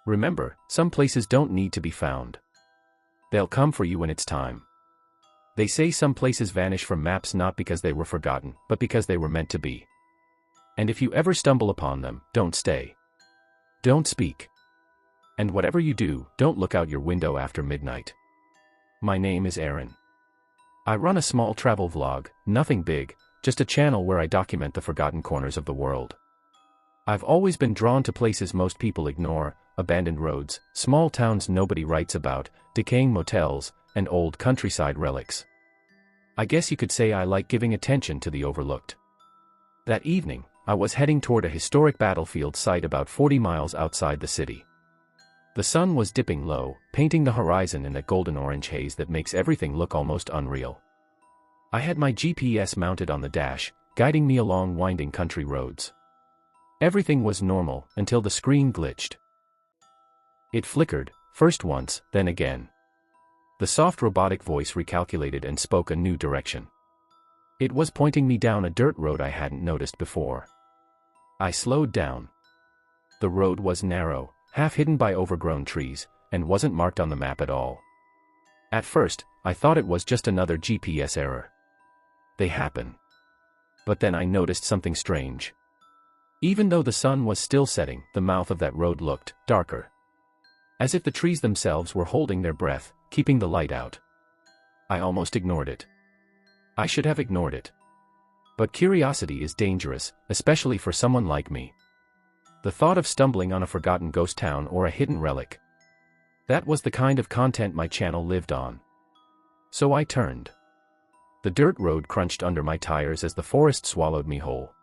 Remember, some places don't need to be found. They'll come for you when it's time. They say some places vanish from maps not because they were forgotten, but because they were meant to be. And if you ever stumble upon them, don't stay. Don't speak. And whatever you do, don't look out your window after midnight. My name is Aaron. I run a small travel vlog, nothing big, just a channel where I document the forgotten corners of the world. I've always been drawn to places most people ignore, abandoned roads, small towns nobody writes about, decaying motels, and old countryside relics. I guess you could say I like giving attention to the overlooked. That evening, I was heading toward a historic battlefield site about 40 miles outside the city. The sun was dipping low, painting the horizon in a golden-orange haze that makes everything look almost unreal. I had my GPS mounted on the dash, guiding me along winding country roads. Everything was normal until the screen glitched. It flickered, first once, then again. The soft robotic voice recalculated and spoke a new direction. It was pointing me down a dirt road I hadn't noticed before. I slowed down. The road was narrow, half hidden by overgrown trees, and wasn't marked on the map at all. At first, I thought it was just another GPS error. They happen. But then I noticed something strange. Even though the sun was still setting, the mouth of that road looked darker. As if the trees themselves were holding their breath, keeping the light out. I almost ignored it. I should have ignored it. But curiosity is dangerous, especially for someone like me. The thought of stumbling on a forgotten ghost town or a hidden relic. That was the kind of content my channel lived on. So I turned. The dirt road crunched under my tires as the forest swallowed me whole.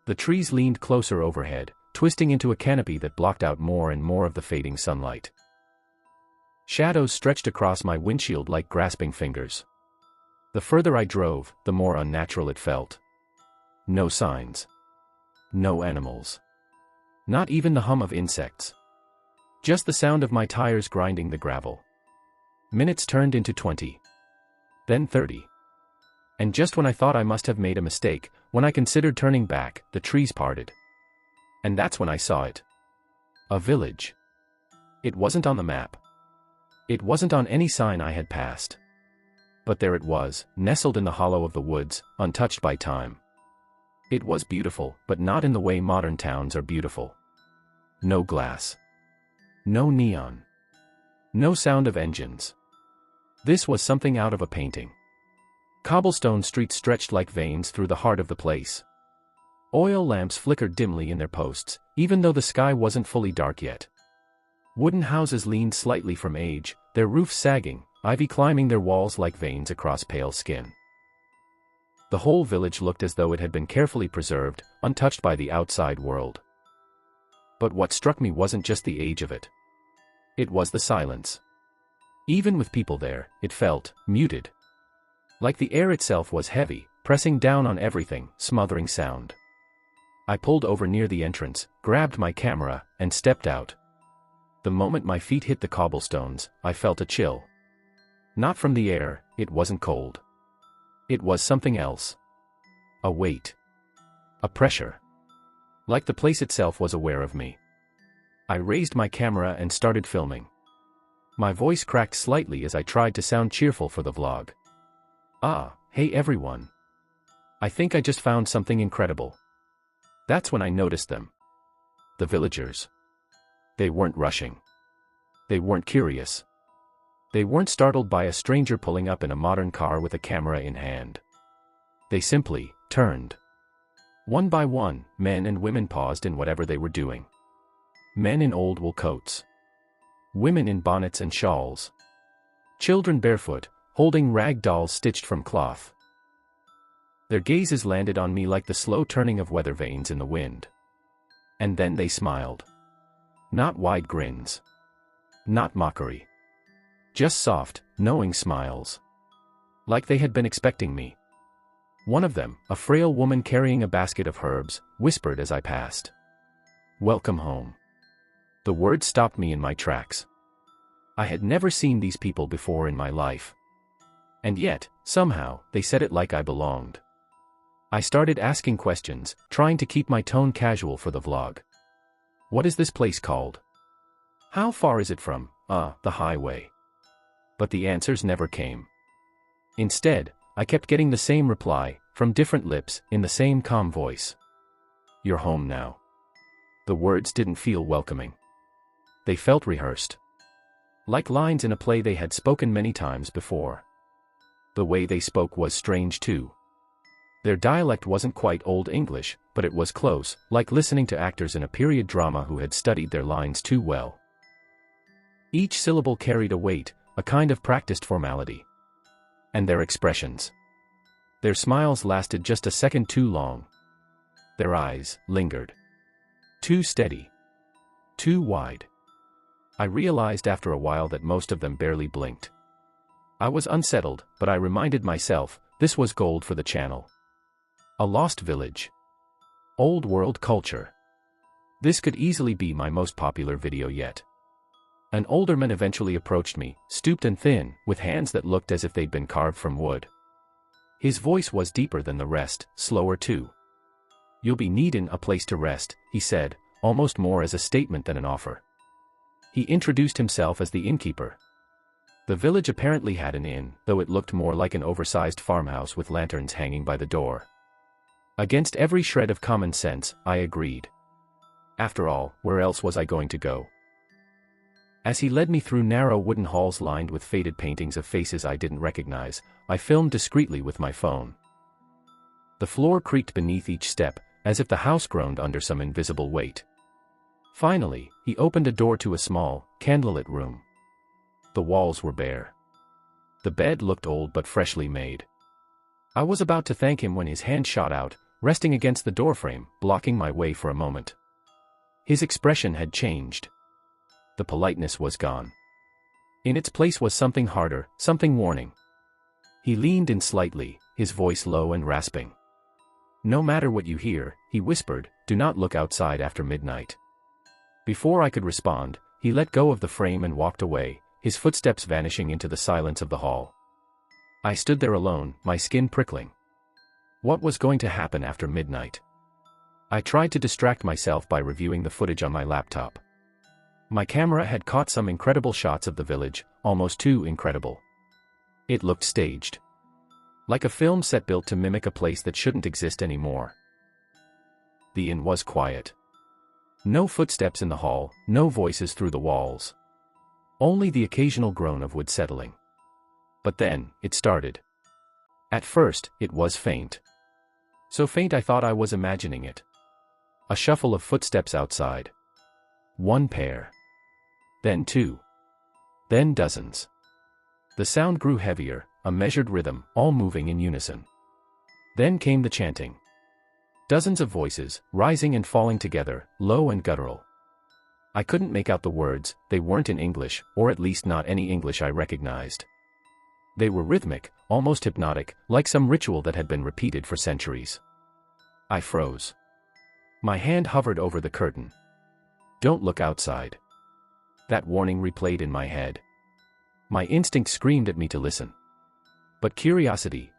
The trees leaned closer overhead, twisting into a canopy that blocked out more and more of the fading sunlight. Shadows stretched across my windshield like grasping fingers. The further I drove, the more unnatural it felt. No signs. No animals. Not even the hum of insects. Just the sound of my tires grinding the gravel. Minutes turned into 20. Then 30. And just when I thought I must have made a mistake, when I considered turning back, the trees parted. And that's when I saw it. A village. It wasn't on the map. It wasn't on any sign I had passed. But there it was, nestled in the hollow of the woods, untouched by time. It was beautiful, but not in the way modern towns are beautiful. No glass. No neon. No sound of engines. This was something out of a painting. Cobblestone streets stretched like veins through the heart of the place. Oil lamps flickered dimly in their posts, even though the sky wasn't fully dark yet. Wooden houses leaned slightly from age, their roofs sagging, ivy climbing their walls like veins across pale skin. The whole village looked as though it had been carefully preserved, untouched by the outside world. But what struck me wasn't just the age of it. It was the silence. Even with people there, it felt muted. Like the air itself was heavy, pressing down on everything, smothering sound. I pulled over near the entrance, grabbed my camera, and stepped out. The moment my feet hit the cobblestones, I felt a chill. Not from the air, it wasn't cold. It was something else. A weight. A pressure. Like the place itself was aware of me. I raised my camera and started filming. My voice cracked slightly as I tried to sound cheerful for the vlog. Ah, hey everyone. I think I just found something incredible. That's when I noticed them. The villagers. They weren't rushing. They weren't curious. They weren't startled by a stranger pulling up in a modern car with a camera in hand. They simply turned. One by one, men and women paused in whatever they were doing. Men in old wool coats. Women in bonnets and shawls. Children barefoot, holding rag dolls stitched from cloth. Their gazes landed on me like the slow turning of weather vanes in the wind. And then they smiled. Not wide grins. Not mockery. Just soft, knowing smiles. Like they had been expecting me. One of them, a frail woman carrying a basket of herbs, whispered as I passed. "Welcome home." The word stopped me in my tracks. I had never seen these people before in my life. And yet, somehow, they said it like I belonged. I started asking questions, trying to keep my tone casual for the vlog. What is this place called? How far is it from, the highway? But the answers never came. Instead, I kept getting the same reply, from different lips, in the same calm voice. You're home now. The words didn't feel welcoming. They felt rehearsed. Like lines in a play they had spoken many times before. The way they spoke was strange too. Their dialect wasn't quite Old English, but it was close, like listening to actors in a period drama who had studied their lines too well. Each syllable carried a weight, a kind of practiced formality. And their expressions. Their smiles lasted just a second too long. Their eyes lingered. Too steady. Too wide. I realized after a while that most of them barely blinked. I was unsettled, but I reminded myself, this was gold for the channel. A lost village. Old world culture. This could easily be my most popular video yet. An older man eventually approached me, stooped and thin, with hands that looked as if they'd been carved from wood. His voice was deeper than the rest, slower too. You'll be needin' a place to rest, he said, almost more as a statement than an offer. He introduced himself as the innkeeper. The village apparently had an inn, though it looked more like an oversized farmhouse with lanterns hanging by the door. Against every shred of common sense, I agreed. After all, where else was I going to go? As he led me through narrow wooden halls lined with faded paintings of faces I didn't recognize, I filmed discreetly with my phone. The floor creaked beneath each step, as if the house groaned under some invisible weight. Finally, he opened a door to a small, candlelit room. The walls were bare. The bed looked old but freshly made. I was about to thank him when his hand shot out, resting against the doorframe, blocking my way for a moment. His expression had changed. The politeness was gone. In its place was something harder, something warning. He leaned in slightly, his voice low and rasping. No matter what you hear, he whispered, do not look outside after midnight. Before I could respond, he let go of the frame and walked away, his footsteps vanishing into the silence of the hall. I stood there alone, my skin prickling. What was going to happen after midnight? I tried to distract myself by reviewing the footage on my laptop. My camera had caught some incredible shots of the village, almost too incredible. It looked staged. Like a film set built to mimic a place that shouldn't exist anymore. The inn was quiet. No footsteps in the hall, no voices through the walls. Only the occasional groan of wood settling. But then, it started. At first, it was faint. So faint I thought I was imagining it. A shuffle of footsteps outside. One pair. Then two. Then dozens. The sound grew heavier, a measured rhythm, all moving in unison. Then came the chanting. Dozens of voices, rising and falling together, low and guttural. I couldn't make out the words, they weren't in English, or at least not any English I recognized. They were rhythmic, almost hypnotic, like some ritual that had been repeated for centuries. I froze. My hand hovered over the curtain. Don't look outside. That warning replayed in my head. My instinct screamed at me to listen. But curiosity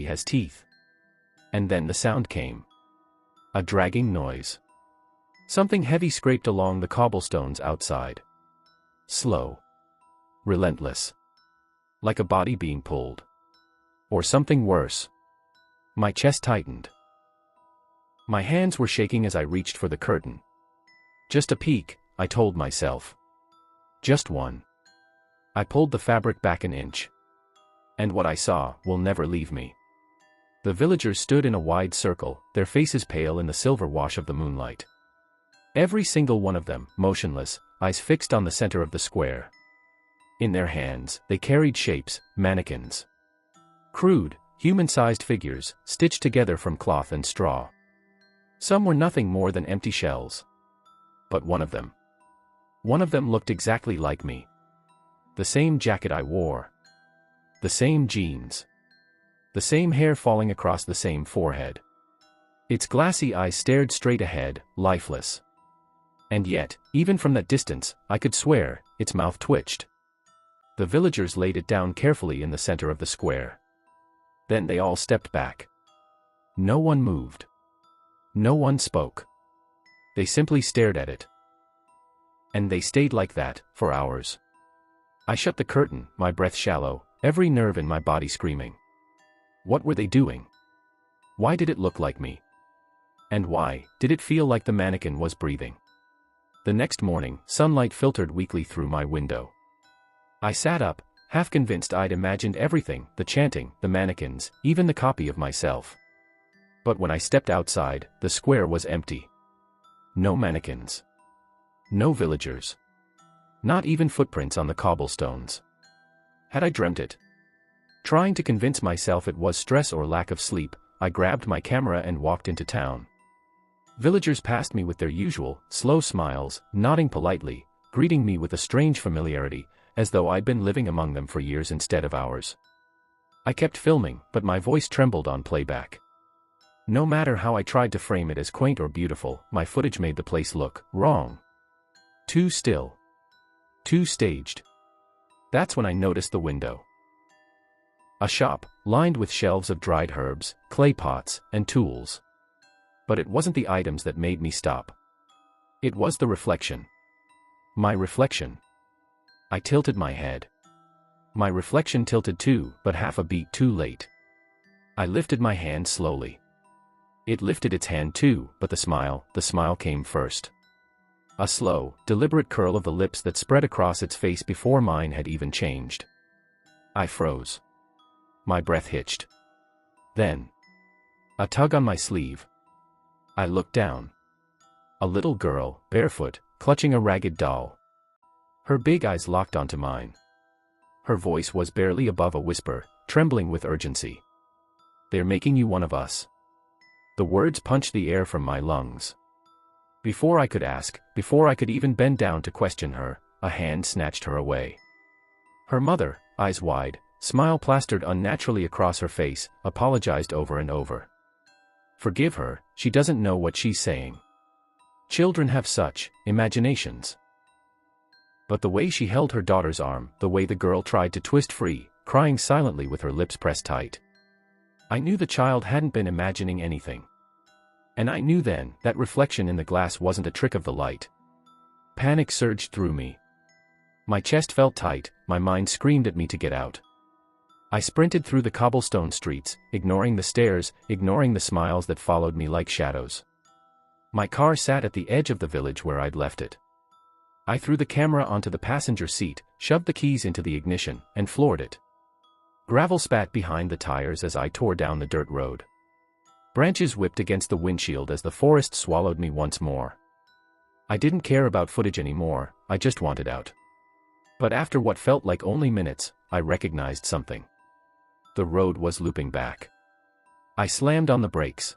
has teeth. And then the sound came. A dragging noise. Something heavy scraped along the cobblestones outside. Slow. Relentless. Like a body being pulled. Or something worse. My chest tightened. My hands were shaking as I reached for the curtain. Just a peek, I told myself. Just one. I pulled the fabric back an inch. And what I saw will never leave me. The villagers stood in a wide circle, their faces pale in the silver wash of the moonlight. Every single one of them, motionless, eyes fixed on the center of the square. In their hands, they carried shapes, mannequins. Crude, human-sized figures, stitched together from cloth and straw. Some were nothing more than empty shells. But one of them looked exactly like me. The same jacket I wore. The same jeans. The same hair falling across the same forehead. Its glassy eyes stared straight ahead, lifeless. And yet, even from that distance, I could swear, its mouth twitched. The villagers laid it down carefully in the center of the square. Then they all stepped back. No one moved. No one spoke. They simply stared at it. And they stayed like that, for hours. I shut the curtain, my breath shallow, every nerve in my body screaming. What were they doing? Why did it look like me? And why did it feel like the mannequin was breathing? The next morning, sunlight filtered weakly through my window. I sat up, half convinced I'd imagined everything, the chanting, the mannequins, even the copy of myself. But when I stepped outside, the square was empty. No mannequins. No villagers. Not even footprints on the cobblestones. Had I dreamt it? Trying to convince myself it was stress or lack of sleep, I grabbed my camera and walked into town. Villagers passed me with their usual, slow smiles, nodding politely, greeting me with a strange familiarity, as though I'd been living among them for years instead of hours. I kept filming, but my voice trembled on playback. No matter how I tried to frame it as quaint or beautiful, my footage made the place look wrong. Too still. Too staged. That's when I noticed the window. A shop, lined with shelves of dried herbs, clay pots, and tools. But it wasn't the items that made me stop. It was the reflection. My reflection. I tilted my head. My reflection tilted too, but half a beat too late. I lifted my hand slowly. It lifted its hand too, but the smile came first. A slow, deliberate curl of the lips that spread across its face before mine had even changed. I froze. My breath hitched. Then, a tug on my sleeve. I looked down. A little girl, barefoot, clutching a ragged doll. Her big eyes locked onto mine. Her voice was barely above a whisper, trembling with urgency. "They're making you one of us." The words punched the air from my lungs. Before I could ask, before I could even bend down to question her, a hand snatched her away. Her mother, eyes wide, smile plastered unnaturally across her face, apologized over and over. "Forgive her, she doesn't know what she's saying. Children have such imaginations." But the way she held her daughter's arm, the way the girl tried to twist free, crying silently with her lips pressed tight. I knew the child hadn't been imagining anything. And I knew then that reflection in the glass wasn't a trick of the light. Panic surged through me. My chest felt tight, my mind screamed at me to get out. I sprinted through the cobblestone streets, ignoring the stares, ignoring the smiles that followed me like shadows. My car sat at the edge of the village where I'd left it. I threw the camera onto the passenger seat, shoved the keys into the ignition, and floored it. Gravel spat behind the tires as I tore down the dirt road. Branches whipped against the windshield as the forest swallowed me once more. I didn't care about footage anymore, I just wanted out. But after what felt like only minutes, I recognized something. The road was looping back. I slammed on the brakes.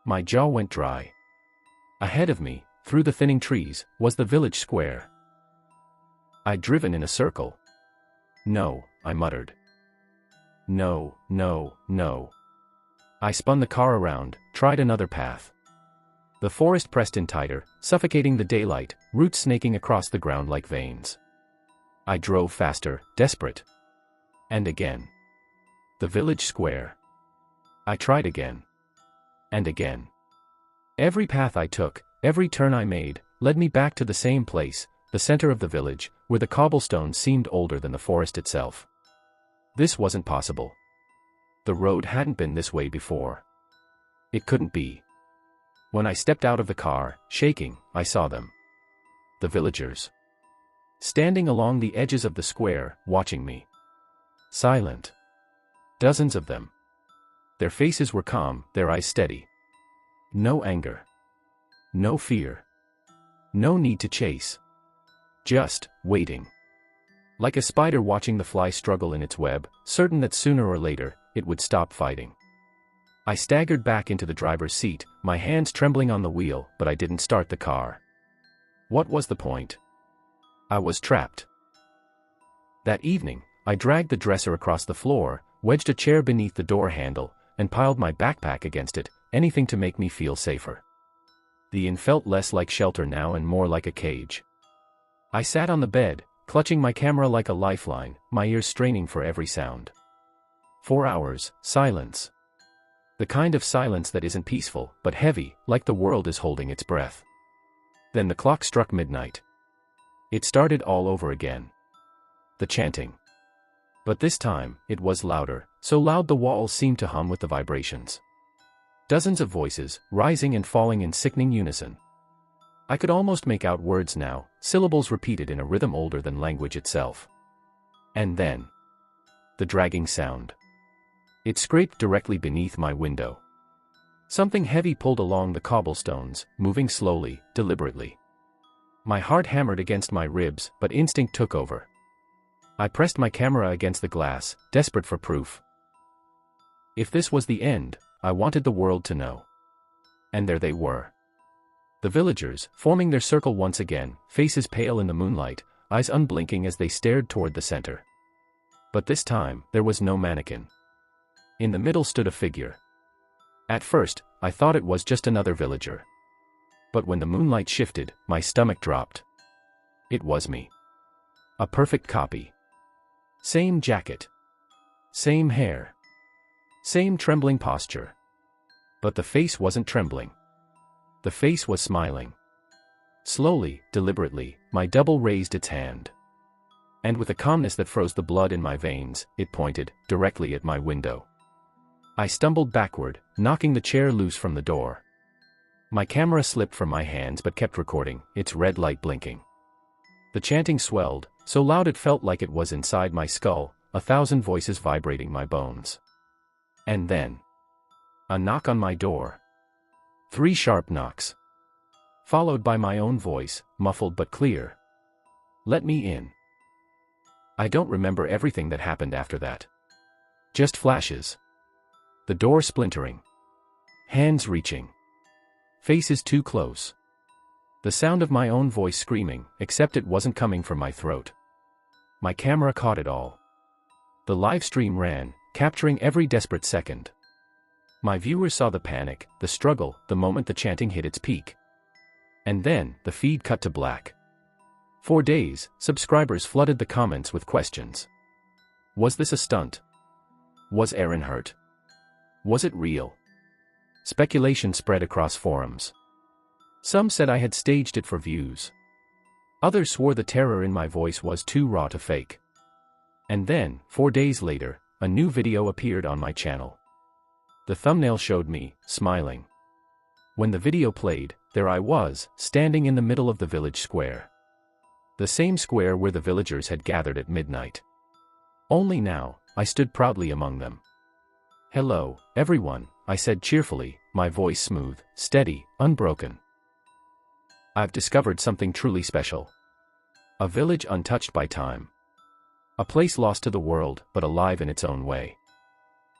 My jaw went dry. Ahead of me, through the thinning trees, was the village square. I'd driven in a circle. "No," I muttered. "No, no, no." I spun the car around, tried another path. The forest pressed in tighter, suffocating the daylight, roots snaking across the ground like veins. I drove faster, desperate. And again. The village square. I tried again. And again. Every path I took, every turn I made, led me back to the same place, the center of the village, where the cobblestones seemed older than the forest itself. This wasn't possible. The road hadn't been this way before. It couldn't be. When I stepped out of the car, shaking, I saw them. The villagers. Standing along the edges of the square, watching me. Silent. Dozens of them. Their faces were calm, their eyes steady. No anger. No fear. No need to chase. Just waiting. Like a spider watching the fly struggle in its web, certain that sooner or later, it would stop fighting. I staggered back into the driver's seat, my hands trembling on the wheel, but I didn't start the car. What was the point? I was trapped. That evening, I dragged the dresser across the floor, wedged a chair beneath the door handle, and piled my backpack against it, anything to make me feel safer. The inn felt less like shelter now and more like a cage. I sat on the bed, clutching my camera like a lifeline, my ears straining for every sound. 4 hours, silence. The kind of silence that isn't peaceful, but heavy, like the world is holding its breath. Then the clock struck midnight. It started all over again. The chanting. But this time, it was louder, so loud the walls seemed to hum with the vibrations. Dozens of voices, rising and falling in sickening unison. I could almost make out words now, syllables repeated in a rhythm older than language itself. And then, the dragging sound. It scraped directly beneath my window. Something heavy pulled along the cobblestones, moving slowly, deliberately. My heart hammered against my ribs, but instinct took over. I pressed my camera against the glass, desperate for proof. If this was the end, I wanted the world to know. And there they were. The villagers, forming their circle once again, faces pale in the moonlight, eyes unblinking as they stared toward the center. But this time, there was no mannequin. In the middle stood a figure. At first, I thought it was just another villager. But when the moonlight shifted, my stomach dropped. It was me. A perfect copy. Same jacket. Same hair. Same trembling posture. But the face wasn't trembling. The face was smiling. Slowly, deliberately, my double raised its hand. And with a calmness that froze the blood in my veins, it pointed directly at my window. I stumbled backward, knocking the chair loose from the door. My camera slipped from my hands but kept recording, its red light blinking. The chanting swelled, so loud it felt like it was inside my skull, 1,000 voices vibrating my bones. And then, a knock on my door. 3 sharp knocks. Followed by my own voice, muffled but clear. Let me in. I don't remember everything that happened after that. Just flashes. The door splintering. Hands reaching. Faces too close. The sound of my own voice screaming, except it wasn't coming from my throat. My camera caught it all. The live stream ran, capturing every desperate second. My viewers saw the panic, the struggle, the moment the chanting hit its peak. And then, the feed cut to black. For days, subscribers flooded the comments with questions. Was this a stunt? Was Aaron hurt? Was it real? Speculation spread across forums. Some said I had staged it for views. Others swore the terror in my voice was too raw to fake. And then, 4 days later, a new video appeared on my channel. The thumbnail showed me, smiling. When the video played, there I was, standing in the middle of the village square. The same square where the villagers had gathered at midnight. Only now, I stood proudly among them. Hello, everyone, I said cheerfully, my voice smooth, steady, unbroken. I've discovered something truly special. A village untouched by time. A place lost to the world, but alive in its own way.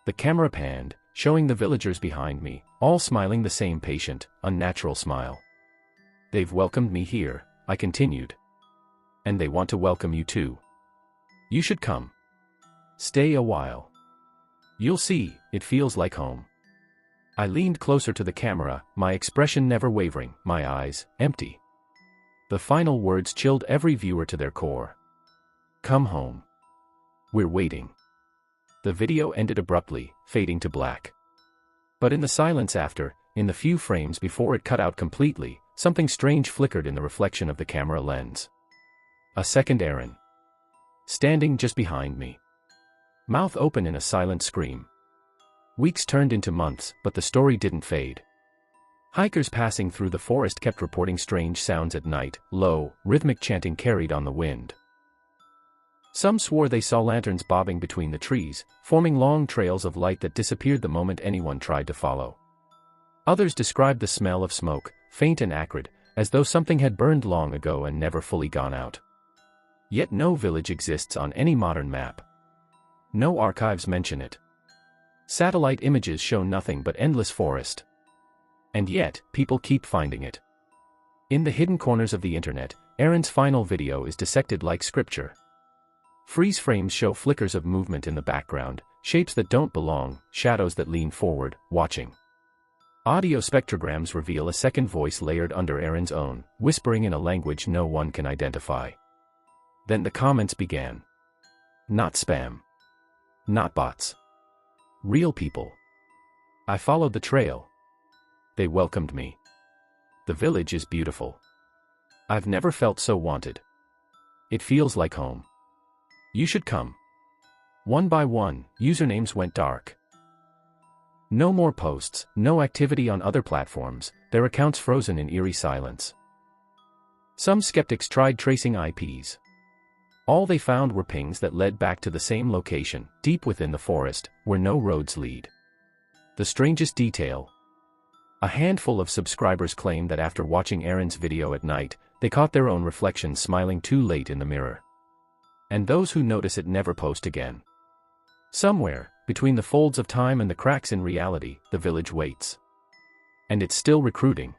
The camera panned, showing the villagers behind me, all smiling the same patient, unnatural smile. They've welcomed me here, I continued. And they want to welcome you too. You should come. Stay a while. You'll see, it feels like home. I leaned closer to the camera, my expression never wavering, my eyes empty. The final words chilled every viewer to their core. Come home. We're waiting. The video ended abruptly, fading to black. But in the silence after, in the few frames before it cut out completely, something strange flickered in the reflection of the camera lens. A second Aaron. Standing just behind me. Mouth open in a silent scream. Weeks turned into months, but the story didn't fade. Hikers passing through the forest kept reporting strange sounds at night, low, rhythmic chanting carried on the wind. Some swore they saw lanterns bobbing between the trees, forming long trails of light that disappeared the moment anyone tried to follow. Others described the smell of smoke, faint and acrid, as though something had burned long ago and never fully gone out. Yet no village exists on any modern map. No archives mention it. Satellite images show nothing but endless forest. And yet, people keep finding it. In the hidden corners of the internet, Aaron's final video is dissected like scripture. Freeze frames show flickers of movement in the background, shapes that don't belong, shadows that lean forward, watching. Audio spectrograms reveal a second voice layered under Aaron's own, whispering in a language no one can identify. Then the comments began. Not spam. Not bots. Real people. I followed the trail. They welcomed me. The village is beautiful. I've never felt so wanted. It feels like home. You should come. One by one, usernames went dark. No more posts, no activity on other platforms, their accounts frozen in eerie silence. Some skeptics tried tracing IPs. All they found were pings that led back to the same location, deep within the forest, where no roads lead. The strangest detail. A handful of subscribers claimed that after watching Aaron's video at night, they caught their own reflections smiling too late in the mirror. And those who notice it never post again. Somewhere, between the folds of time and the cracks in reality, the village waits. And it's still recruiting.